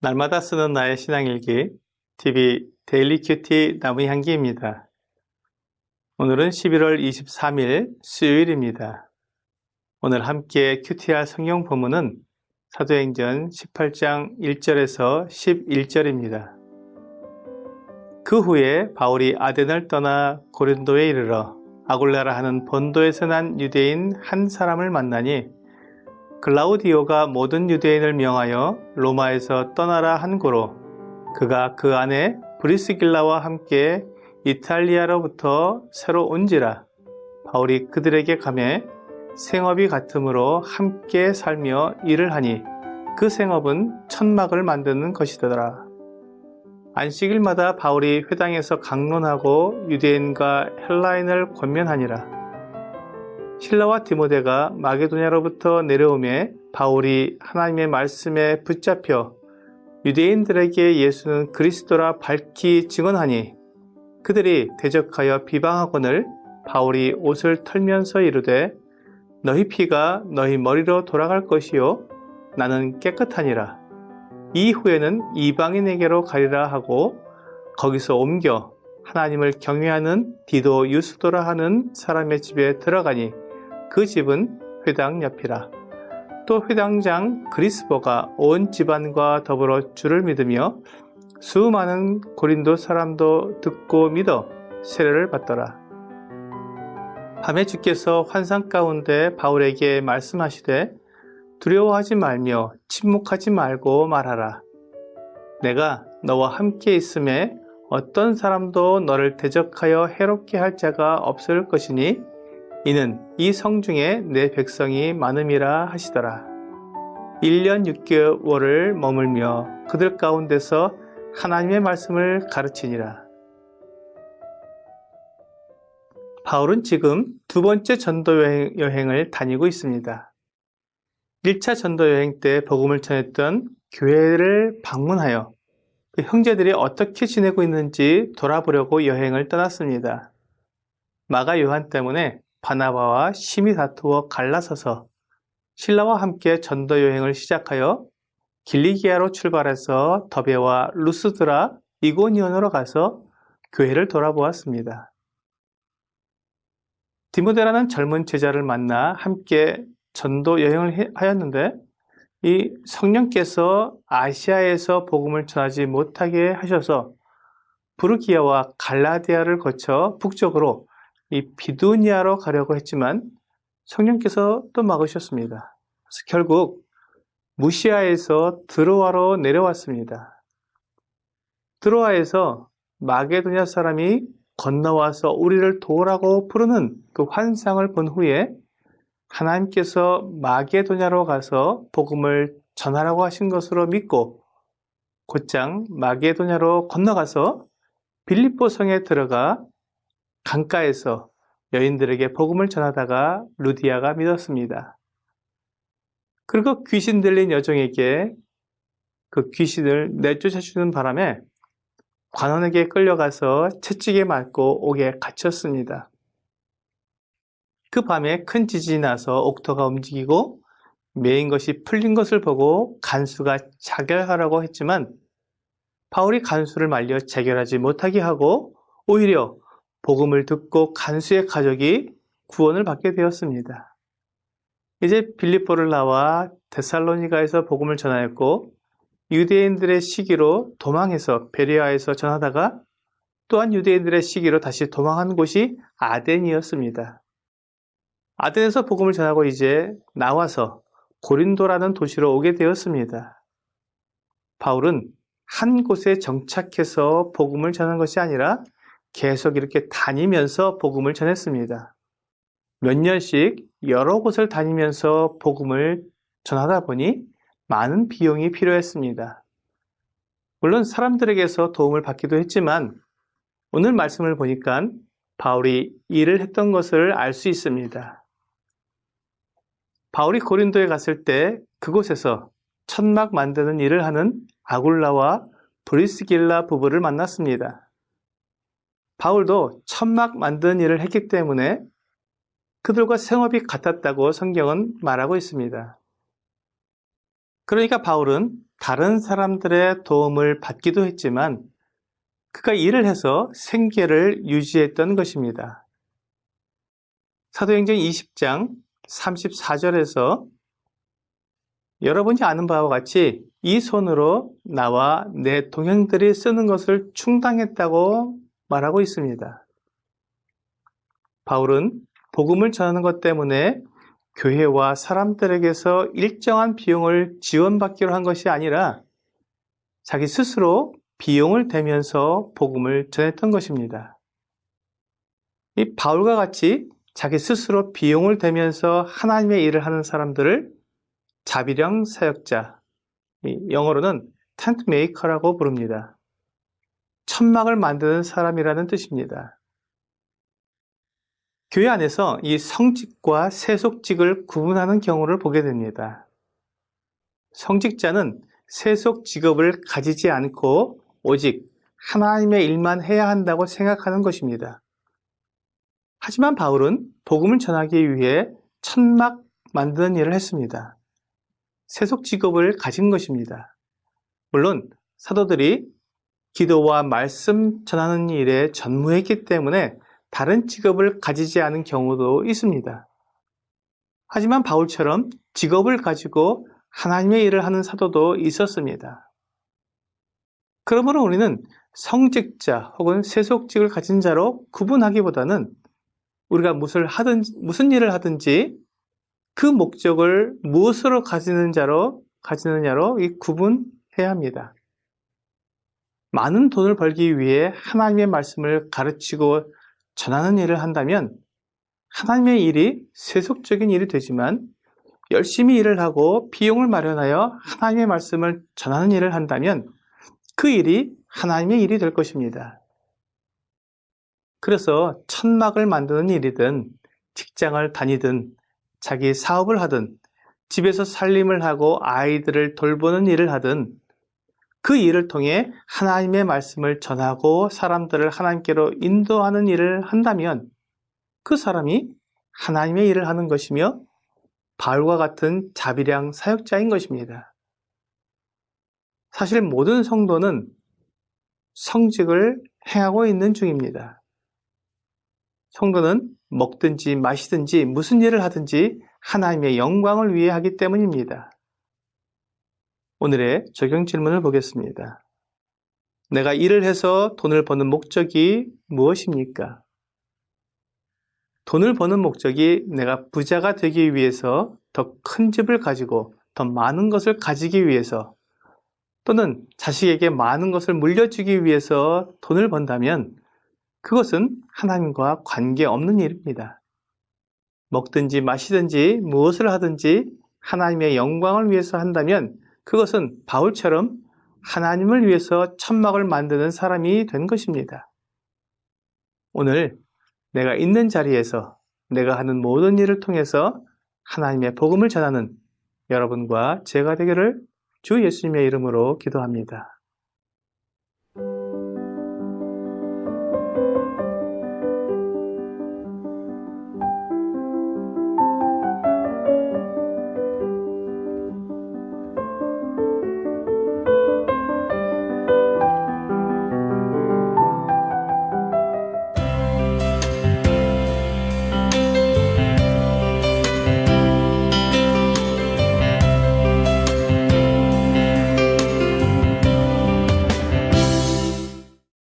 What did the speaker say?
날마다 쓰는 나의 신앙일기 TV 데일리 큐티 나무향기입니다. 오늘은 11월 23일 수요일입니다. 오늘 함께 큐티할 성경 본문은 사도행전 18장 1절에서 11절입니다. 그 후에 바울이 아덴을 떠나 고린도에 이르러 아굴라라 하는 본도에서 난 유대인 한 사람을 만나니 글라우디오가 모든 유대인을 명하여 로마에서 떠나라 한 고로 그가 그 안에 브리스길라와 함께 이탈리아로부터 새로 온지라. 바울이 그들에게 가매 생업이 같으므로 함께 살며 일을 하니 그 생업은 천막을 만드는 것이더라. 안식일마다 바울이 회당에서 강론하고 유대인과 헬라인을 권면하니라. 실라와 디모데가 마게도냐로부터 내려오매 바울이 하나님의 말씀에 붙잡혀 유대인들에게 예수는 그리스도라 밝히 증언하니 그들이 대적하여 비방하거늘 바울이 옷을 털면서 이르되 너희 피가 너희 머리로 돌아갈 것이요 나는 깨끗하니라. 이후에는 이방인에게로 가리라 하고 거기서 옮겨 하나님을 경외하는 디도 유스도라 하는 사람의 집에 들어가니 그 집은 회당 옆이라. 또 회당장 그리스보가 온 집안과 더불어 주를 믿으며 수많은 고린도 사람도 듣고 믿어 세례를 받더라. 밤에 주께서 환상 가운데 바울에게 말씀하시되 두려워하지 말며 침묵하지 말고 말하라. 내가 너와 함께 있음에 어떤 사람도 너를 대적하여 해롭게 할 자가 없을 것이니 이는 이 성중에 내 백성이 많음이라 하시더라. 1년 6개월을 머물며 그들 가운데서 하나님의 말씀을 가르치니라. 바울은 지금 두 번째 전도 여행을 다니고 있습니다. 1차 전도 여행 때 복음을 전했던 교회를 방문하여 그 형제들이 어떻게 지내고 있는지 돌아보려고 여행을 떠났습니다. 마가 요한 때문에 바나바와 심히 다투어 갈라서서 실라와 함께 전도 여행을 시작하여 길리기아로 출발해서 더베와 루스드라, 이고니온으로 가서 교회를 돌아보았습니다. 디모데라는 젊은 제자를 만나 함께 전도 여행을 하였는데 이 성령께서 아시아에서 복음을 전하지 못하게 하셔서 부르기아와 갈라디아를 거쳐 북쪽으로 이 비두니아로 가려고 했지만 성령께서 또 막으셨습니다. 그래서 결국 무시아에서 드로아로 내려왔습니다. 드로아에서 마게도냐 사람이 건너와서 우리를 도우라고 부르는 그 환상을 본 후에 하나님께서 마게도냐로 가서 복음을 전하라고 하신 것으로 믿고 곧장 마게도냐로 건너가서 빌립보 성에 들어가 강가에서 여인들에게 복음을 전하다가 루디아가 믿었습니다. 그리고 귀신 들린 여종에게 그 귀신을 내쫓아주는 바람에 관원에게 끌려가서 채찍에 맞고 옥에 갇혔습니다. 그 밤에 큰 지진이 나서 옥토가 움직이고 메인 것이 풀린 것을 보고 간수가 자결하라고 했지만 바울이 간수를 말려 자결하지 못하게 하고 오히려 복음을 듣고 간수의 가족이 구원을 받게 되었습니다. 이제 빌립보를 나와 데살로니가에서 복음을 전하였고 유대인들의 시기로 도망해서 베레아에서 전하다가 또한 유대인들의 시기로 다시 도망한 곳이 아덴이었습니다. 아덴에서 복음을 전하고 이제 나와서 고린도라는 도시로 오게 되었습니다. 바울은 한 곳에 정착해서 복음을 전한 것이 아니라 계속 이렇게 다니면서 복음을 전했습니다. 몇 년씩 여러 곳을 다니면서 복음을 전하다 보니 많은 비용이 필요했습니다. 물론 사람들에게서 도움을 받기도 했지만 오늘 말씀을 보니까 바울이 일을 했던 것을 알 수 있습니다. 바울이 고린도에 갔을 때 그곳에서 천막 만드는 일을 하는 아굴라와 브리스길라 부부를 만났습니다. 바울도 천막 만드는 일을 했기 때문에 그들과 생업이 같았다고 성경은 말하고 있습니다. 그러니까 바울은 다른 사람들의 도움을 받기도 했지만 그가 일을 해서 생계를 유지했던 것입니다. 사도행전 20장 34절에서 여러분이 아는 바와 같이 이 손으로 나와 내 동행들이 쓰는 것을 충당했다고 말하고 있습니다. 바울은 복음을 전하는 것 때문에 교회와 사람들에게서 일정한 비용을 지원받기로 한 것이 아니라 자기 스스로 비용을 대면서 복음을 전했던 것입니다. 이 바울과 같이 자기 스스로 비용을 대면서 하나님의 일을 하는 사람들을 자비령 사역자, 영어로는 텐트 메이커라고 부릅니다. 천막을 만드는 사람이라는 뜻입니다. 교회 안에서 이 성직과 세속직을 구분하는 경우를 보게 됩니다. 성직자는 세속 직업을 가지지 않고 오직 하나님의 일만 해야 한다고 생각하는 것입니다. 하지만 바울은 복음을 전하기 위해 천막 만드는 일을 했습니다. 세속 직업을 가진 것입니다. 물론 사도들이 기도와 말씀 전하는 일에 전무했기 때문에 다른 직업을 가지지 않은 경우도 있습니다. 하지만 바울처럼 직업을 가지고 하나님의 일을 하는 사도도 있었습니다. 그러므로 우리는 성직자 혹은 세속직을 가진 자로 구분하기보다는 우리가 무슨 일을 하든지 그 목적을 무엇으로 가지느냐로 구분해야 합니다. 많은 돈을 벌기 위해 하나님의 말씀을 가르치고 전하는 일을 한다면 하나님의 일이 세속적인 일이 되지만 열심히 일을 하고 비용을 마련하여 하나님의 말씀을 전하는 일을 한다면 그 일이 하나님의 일이 될 것입니다. 그래서 천막을 만드는 일이든 직장을 다니든 자기 사업을 하든 집에서 살림을 하고 아이들을 돌보는 일을 하든 그 일을 통해 하나님의 말씀을 전하고 사람들을 하나님께로 인도하는 일을 한다면 그 사람이 하나님의 일을 하는 것이며 바울과 같은 자비량 사역자인 것입니다. 사실 모든 성도는 성직을 행하고 있는 중입니다. 성도는 먹든지 마시든지 무슨 일을 하든지 하나님의 영광을 위해 하기 때문입니다. 오늘의 적용 질문을 보겠습니다. 내가 일을 해서 돈을 버는 목적이 무엇입니까? 돈을 버는 목적이 내가 부자가 되기 위해서 더 큰 집을 가지고 더 많은 것을 가지기 위해서 또는 자식에게 많은 것을 물려주기 위해서 돈을 번다면 그것은 하나님과 관계없는 일입니다. 먹든지 마시든지 무엇을 하든지 하나님의 영광을 위해서 한다면 그것은 바울처럼 하나님을 위해서 천막을 만드는 사람이 된 것입니다. 오늘 내가 있는 자리에서 내가 하는 모든 일을 통해서 하나님의 복음을 전하는 여러분과 제가 되기를 주 예수님의 이름으로 기도합니다.